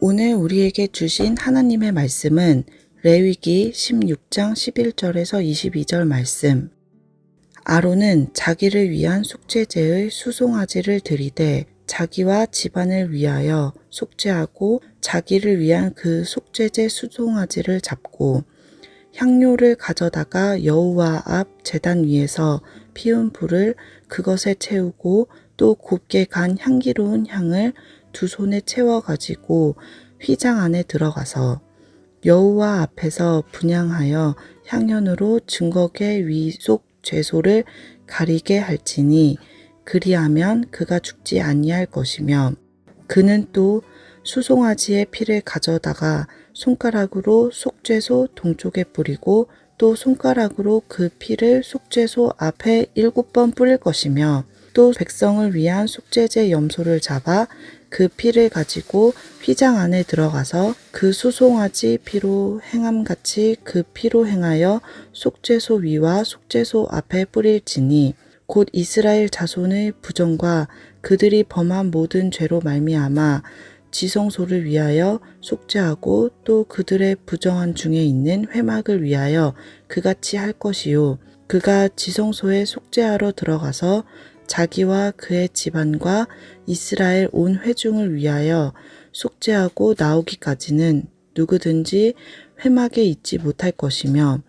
오늘 우리에게 주신 하나님의 말씀은 레위기 16장 11절에서 22절 말씀. 아론은 자기를 위한 속죄제의 수송아지를 드리되 자기와 집안을 위하여 속죄하고 자기를 위한 그 속죄제 수송아지를 잡고 향료를 가져다가 여호와 앞 제단 위에서 피운 불을 그것에 채우고 또 곱게 간 향기로운 향을 두 손에 채워 가지고 휘장 안에 들어가서 여호와 앞에서 분향하여 향연으로 증거계 위속 죄소를 가리게 할지니 그리하면 그가 죽지 아니할 것이며 그는 또 수송아지의 피를 가져다가 손가락으로 속죄소 동쪽에 뿌리고 또 손가락으로 그 피를 속죄소 앞에 7번 뿌릴 것이며 또 백성을 위한 속죄제 염소를 잡아 그 피를 가지고 휘장 안에 들어가서 그 수송아지 피로 행함같이 그 피로 행하여 속죄소 위와 속죄소 앞에 뿌릴지니 곧 이스라엘 자손의 부정과 그들이 범한 모든 죄로 말미암아 지성소를 위하여 속죄하고 또 그들의 부정한 중에 있는 회막을 위하여 그같이 할 것이요 그가 지성소에 속죄하러 들어가서 자기와 그의 집안과 이스라엘 온 회중을 위하여 속죄하고 나오기까지는 누구든지 회막에 있지 못할 것이며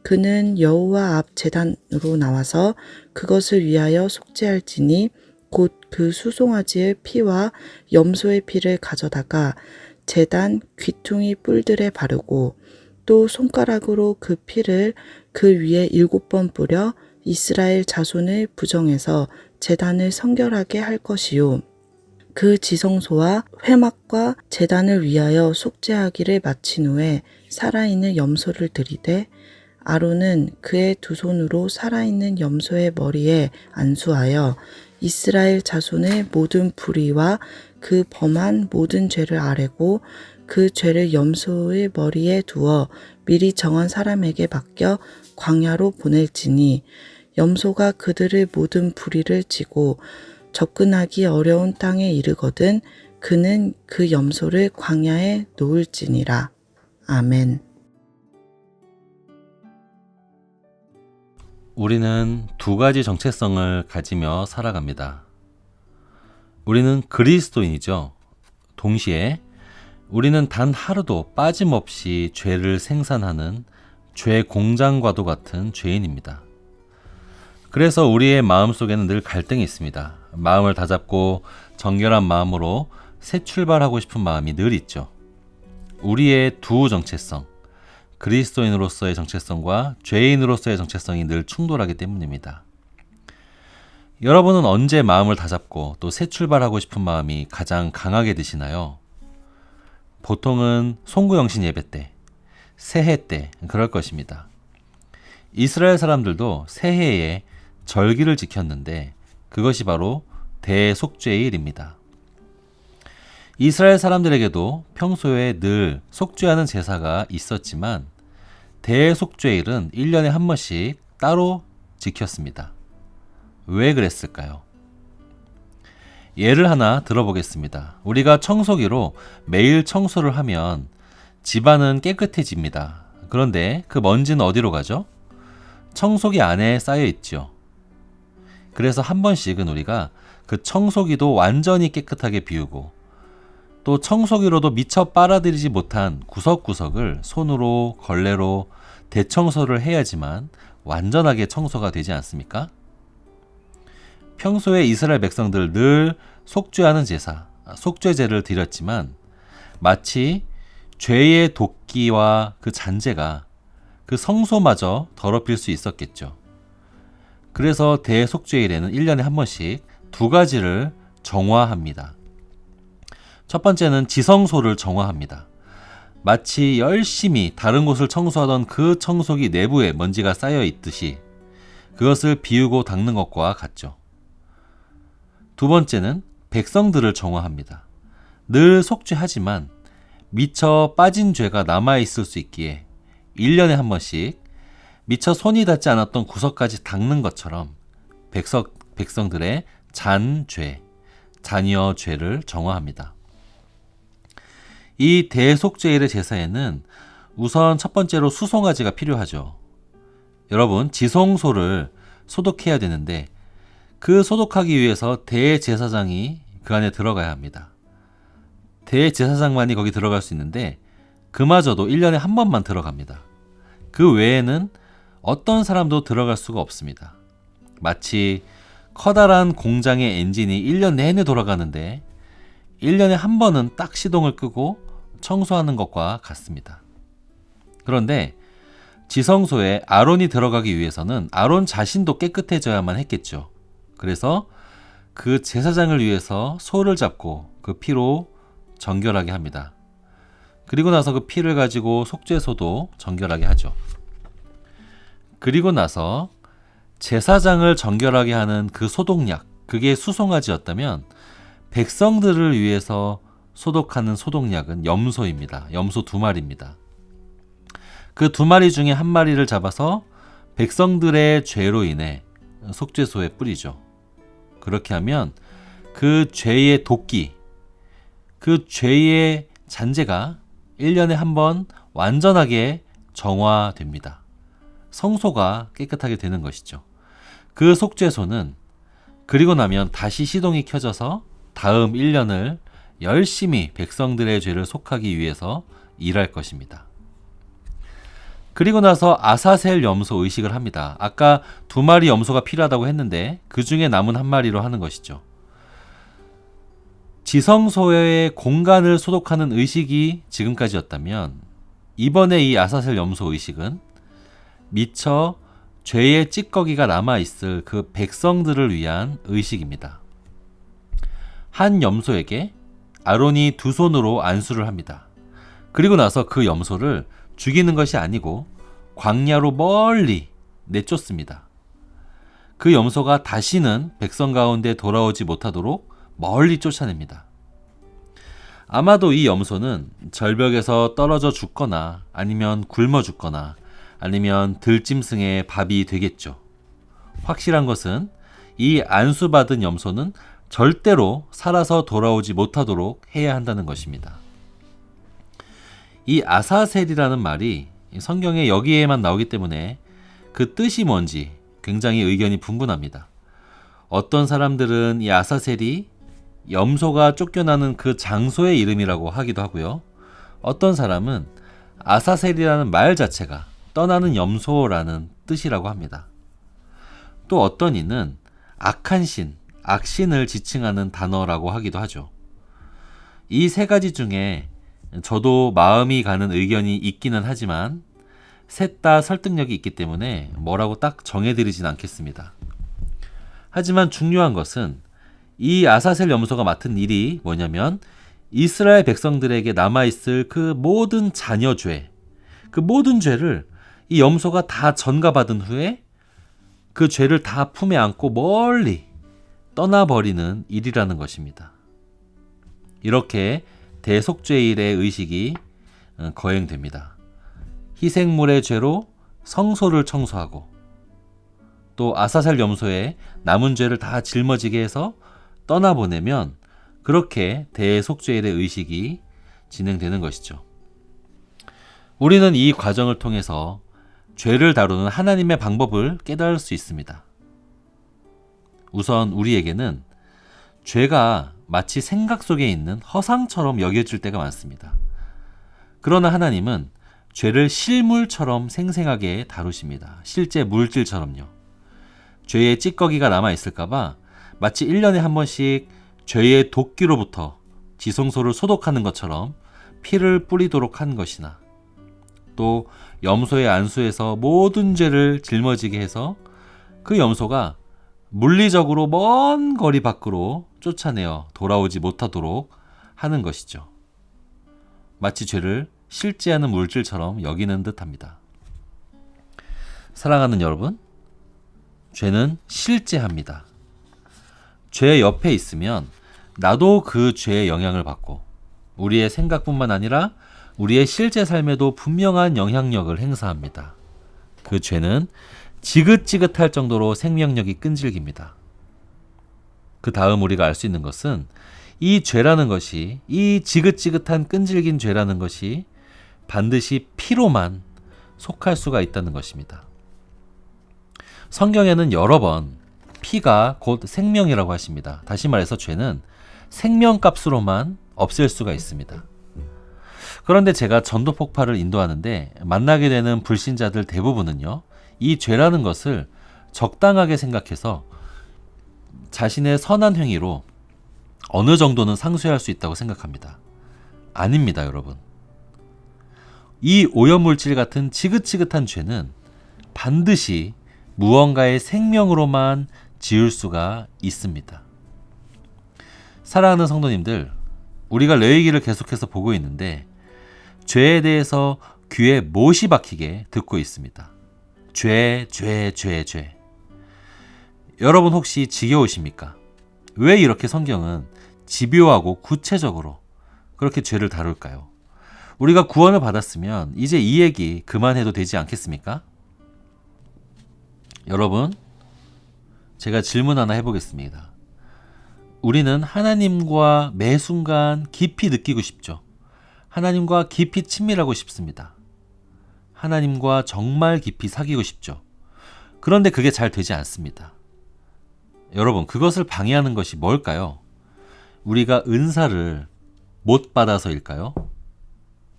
그는 여호와 앞 제단으로 나와서 그것을 위하여 속죄할지니 곧 그 수송아지의 피와 염소의 피를 가져다가 제단 귀퉁이 뿔들에 바르고 또 손가락으로 그 피를 그 위에 7번 뿌려 이스라엘 자손을 부정해서 제단을 성결하게 할 것이요 그 지성소와 회막과 제단을 위하여 속죄하기를 마친 후에 살아있는 염소를 드리되 아론은 그의 두 손으로 살아있는 염소의 머리에 안수하여 이스라엘 자손의 모든 불의와 그 범한 모든 죄를 아뢰고 그 죄를 염소의 머리에 두어 미리 정한 사람에게 맡겨 광야로 보낼지니 염소가 그들의 모든 불의를 지고 접근하기 어려운 땅에 이르거든 그는 그 염소를 광야에 놓을지니라. 아멘. 우리는 두 가지 정체성을 가지며 살아갑니다. 우리는 그리스도인이죠. 동시에 우리는 단 하루도 빠짐없이 죄를 생산하는 죄 공장과도 같은 죄인입니다. 그래서 우리의 마음속에는 늘 갈등이 있습니다. 마음을 다잡고 정결한 마음으로 새 출발하고 싶은 마음이 늘 있죠. 우리의 두 정체성, 그리스도인으로서의 정체성과 죄인으로서의 정체성이 늘 충돌하기 때문입니다. 여러분은 언제 마음을 다잡고 또 새 출발하고 싶은 마음이 가장 강하게 드시나요? 보통은 송구영신 예배 때, 새해 때 그럴 것입니다. 이스라엘 사람들도 새해에 절기를 지켰는데 그것이 바로 대속죄일입니다. 이스라엘 사람들에게도 평소에 늘 속죄하는 제사가 있었지만 대속죄일은 1년에 한 번씩 따로 지켰습니다. 왜 그랬을까요? 예를 하나 들어보겠습니다. 우리가 청소기로 매일 청소를 하면 집안은 깨끗해집니다. 그런데 그 먼지는 어디로 가죠? 청소기 안에 쌓여 있죠. 그래서 한 번씩은 우리가 그 청소기도 완전히 깨끗하게 비우고 또 청소기로도 미처 빨아들이지 못한 구석구석을 손으로 걸레로 대청소를 해야지만 완전하게 청소가 되지 않습니까? 평소에 이스라엘 백성들 늘 속죄하는 제사, 속죄제를 드렸지만 마치 죄의 도끼와 그 잔재가 그 성소마저 더럽힐 수 있었겠죠. 그래서 대속죄일에는 1년에 한 번씩 두 가지를 정화합니다. 첫 번째는 지성소를 정화합니다. 마치 열심히 다른 곳을 청소하던 그 청소기 내부에 먼지가 쌓여 있듯이 그것을 비우고 닦는 것과 같죠. 두 번째는 백성들을 정화합니다. 늘 속죄하지만 미처 빠진 죄가 남아있을 수 있기에 1년에 한 번씩 미처 손이 닿지 않았던 구석까지 닦는 것처럼 백성들의 잔죄, 자녀 죄를 정화합니다. 이 대속죄일의 제사에는 우선 첫 번째로 수송아지가 필요하죠. 여러분, 지성소를 소독해야 되는데 그 소독하기 위해서 대제사장이 그 안에 들어가야 합니다. 대제사장만이 거기 들어갈 수 있는데 그마저도 1년에 한 번만 들어갑니다. 그 외에는 어떤 사람도 들어갈 수가 없습니다. 마치 커다란 공장의 엔진이 1년 내내 돌아가는데 1년에 한 번은 딱 시동을 끄고 청소하는 것과 같습니다. 그런데 지성소에 아론이 들어가기 위해서는 아론 자신도 깨끗해져야만 했겠죠. 그래서 그 제사장을 위해서 소를 잡고 그 피로 정결하게 합니다. 그리고 나서 그 피를 가지고 속죄소도 정결하게 하죠. 그리고 나서 제사장을 정결하게 하는 그 소독약, 그게 수송아지였다면 백성들을 위해서 소독하는 소독약은 염소입니다. 염소 2마리입니다. 그 2마리 중에 1마리를 잡아서 백성들의 죄로 인해 속죄소에 뿌리죠. 그렇게 하면 그 죄의 도끼, 그 죄의 잔재가 1년에 한 번 완전하게 정화됩니다. 성소가 깨끗하게 되는 것이죠. 그 속죄소는 그리고 나면 다시 시동이 켜져서 다음 1년을 열심히 백성들의 죄를 속하기 위해서 일할 것입니다. 그리고 나서 아사셀 염소 의식을 합니다. 아까 2마리 염소가 필요하다고 했는데 그 중에 남은 1마리로 하는 것이죠. 지성소의 공간을 소독하는 의식이 지금까지였다면 이번에 이 아사셀 염소 의식은 미처 죄의 찌꺼기가 남아있을 그 백성들을 위한 의식입니다. 한 염소에게 아론이 2손으로 안수를 합니다. 그리고 나서 그 염소를 죽이는 것이 아니고 광야로 멀리 내쫓습니다. 그 염소가 다시는 백성 가운데 돌아오지 못하도록 멀리 쫓아냅니다. 아마도 이 염소는 절벽에서 떨어져 죽거나 아니면 굶어 죽거나 아니면 들짐승의 밥이 되겠죠. 확실한 것은 이 안수받은 염소는 절대로 살아서 돌아오지 못하도록 해야 한다는 것입니다. 이 아사셀이라는 말이 성경에 여기에만 나오기 때문에 그 뜻이 뭔지 굉장히 의견이 분분합니다. 어떤 사람들은 이 아사셀이 염소가 쫓겨나는 그 장소의 이름이라고 하기도 하고요. 어떤 사람은 아사셀이라는 말 자체가 떠나는 염소라는 뜻이라고 합니다. 또 어떤 이는 악한 신, 악신을 지칭하는 단어라고 하기도 하죠. 이 3가지 중에 저도 마음이 가는 의견이 있기는 하지만 셋 다 설득력이 있기 때문에 뭐라고 딱 정해드리진 않겠습니다. 하지만 중요한 것은 이 아사셀 염소가 맡은 일이 뭐냐면 이스라엘 백성들에게 남아있을 그 모든 자녀 죄, 그 모든 죄를 이 염소가 다 전가받은 후에 그 죄를 다 품에 안고 멀리 떠나버리는 일이라는 것입니다. 이렇게 대속죄일의 의식이 거행됩니다. 희생물의 죄로 성소를 청소하고 또 아사셀 염소의 남은 죄를 다 짊어지게 해서 떠나보내면 그렇게 대속죄일의 의식이 진행되는 것이죠. 우리는 이 과정을 통해서 죄를 다루는 하나님의 방법을 깨달을 수 있습니다. 우선 우리에게는 죄가 마치 생각 속에 있는 허상처럼 여겨질 때가 많습니다. 그러나 하나님은 죄를 실물처럼 생생하게 다루십니다. 실제 물질처럼요. 죄의 찌꺼기가 남아있을까봐 마치 1년에 한 번씩 죄의 도끼로부터 지성소를 소독하는 것처럼 피를 뿌리도록 한 것이나 또 염소의 안수에서 모든 죄를 짊어지게 해서 그 염소가 물리적으로 먼 거리 밖으로 쫓아내어 돌아오지 못하도록 하는 것이죠. 마치 죄를 실제하는 물질처럼 여기는 듯합니다. 사랑하는 여러분, 죄는 실제합니다. 죄 옆에 있으면 나도 그 죄의 영향을 받고 우리의 생각뿐만 아니라 우리의 실제 삶에도 분명한 영향력을 행사합니다. 그 죄는 지긋지긋할 정도로 생명력이 끈질깁니다. 그 다음 우리가 알 수 있는 것은 이 죄라는 것이, 이 지긋지긋한 끈질긴 죄라는 것이 반드시 피로만 속할 수가 있다는 것입니다. 성경에는 여러 번 피가 곧 생명이라고 하십니다. 다시 말해서 죄는 생명값으로만 없앨 수가 있습니다. 그런데 제가 전도 폭발을 인도하는데 만나게 되는 불신자들 대부분은요, 이 죄라는 것을 적당하게 생각해서 자신의 선한 행위로 어느 정도는 상쇄할 수 있다고 생각합니다. 아닙니다, 여러분. 이 오염물질 같은 지긋지긋한 죄는 반드시 무언가의 생명으로만 지울 수가 있습니다. 사랑하는 성도님들, 우리가 레위기를 계속해서 보고 있는데 죄에 대해서 귀에 못이 박히게 듣고 있습니다. 죄. 여러분 혹시 지겨우십니까? 왜 이렇게 성경은 집요하고 구체적으로 그렇게 죄를 다룰까요? 우리가 구원을 받았으면 이제 이 얘기 그만해도 되지 않겠습니까? 여러분, 제가 질문 하나 해보겠습니다. 우리는 하나님과 매 순간 깊이 느끼고 싶죠. 하나님과 깊이 친밀하고 싶습니다. 하나님과 정말 깊이 사귀고 싶죠. 그런데 그게 잘 되지 않습니다. 여러분, 그것을 방해하는 것이 뭘까요? 우리가 은사를 못 받아서일까요?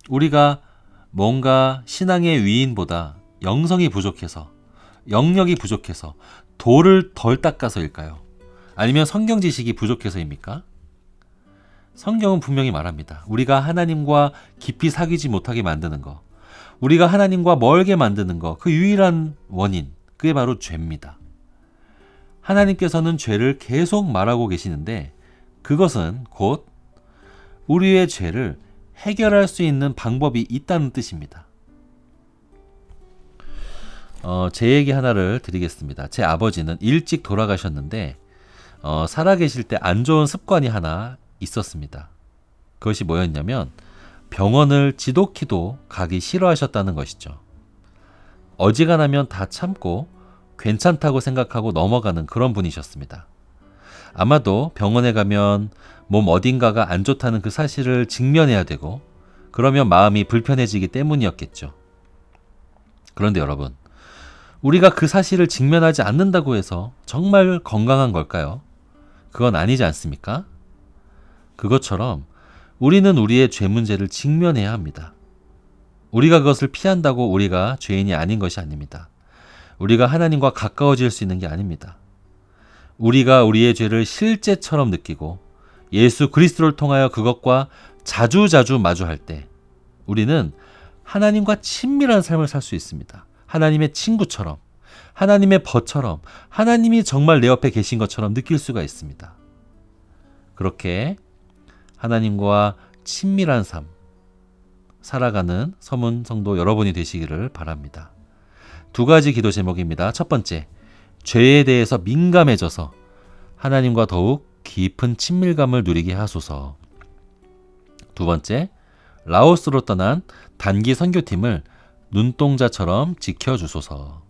우리가 뭔가 신앙의 위인보다 영성이 부족해서, 영력이 부족해서, 돌을 덜 닦아서일까요? 아니면 성경 지식이 부족해서입니까? 성경은 분명히 말합니다. 우리가 하나님과 깊이 사귀지 못하게 만드는 거, 우리가 하나님과 멀게 만드는 거, 그 유일한 원인, 그게 바로 죄입니다. 하나님께서는 죄를 계속 말하고 계시는데 그것은 곧 우리의 죄를 해결할 수 있는 방법이 있다는 뜻입니다. 제 얘기 하나를 드리겠습니다. 제 아버지는 일찍 돌아가셨는데 살아계실 때 안 좋은 습관이 하나 있었습니다. 그것이 뭐였냐면 병원을 지독히도 가기 싫어하셨다는 것이죠. 어지간하면 다 참고 괜찮다고 생각하고 넘어가는 그런 분이셨습니다. 아마도 병원에 가면 몸 어딘가가 안 좋다는 그 사실을 직면해야 되고 그러면 마음이 불편해지기 때문이었겠죠. 그런데 여러분, 우리가 그 사실을 직면하지 않는다고 해서 정말 건강한 걸까요? 그건 아니지 않습니까? 그것처럼 우리는 우리의 죄 문제를 직면해야 합니다. 우리가 그것을 피한다고 우리가 죄인이 아닌 것이 아닙니다. 우리가 하나님과 가까워질 수 있는 게 아닙니다. 우리가 우리의 죄를 실제처럼 느끼고 예수 그리스도를 통하여 그것과 자주자주 마주할 때 우리는 하나님과 친밀한 삶을 살 수 있습니다. 하나님의 친구처럼, 하나님의 벗처럼, 하나님이 정말 내 옆에 계신 것처럼 느낄 수가 있습니다. 그렇게 하나님과 친밀한 삶 살아가는 서문 성도 여러분이 되시기를 바랍니다. 두 가지 기도 제목입니다. 첫 번째, 죄에 대해서 민감해져서 하나님과 더욱 깊은 친밀감을 누리게 하소서. 두 번째, 라오스로 떠난 단기 선교팀을 눈동자처럼 지켜주소서.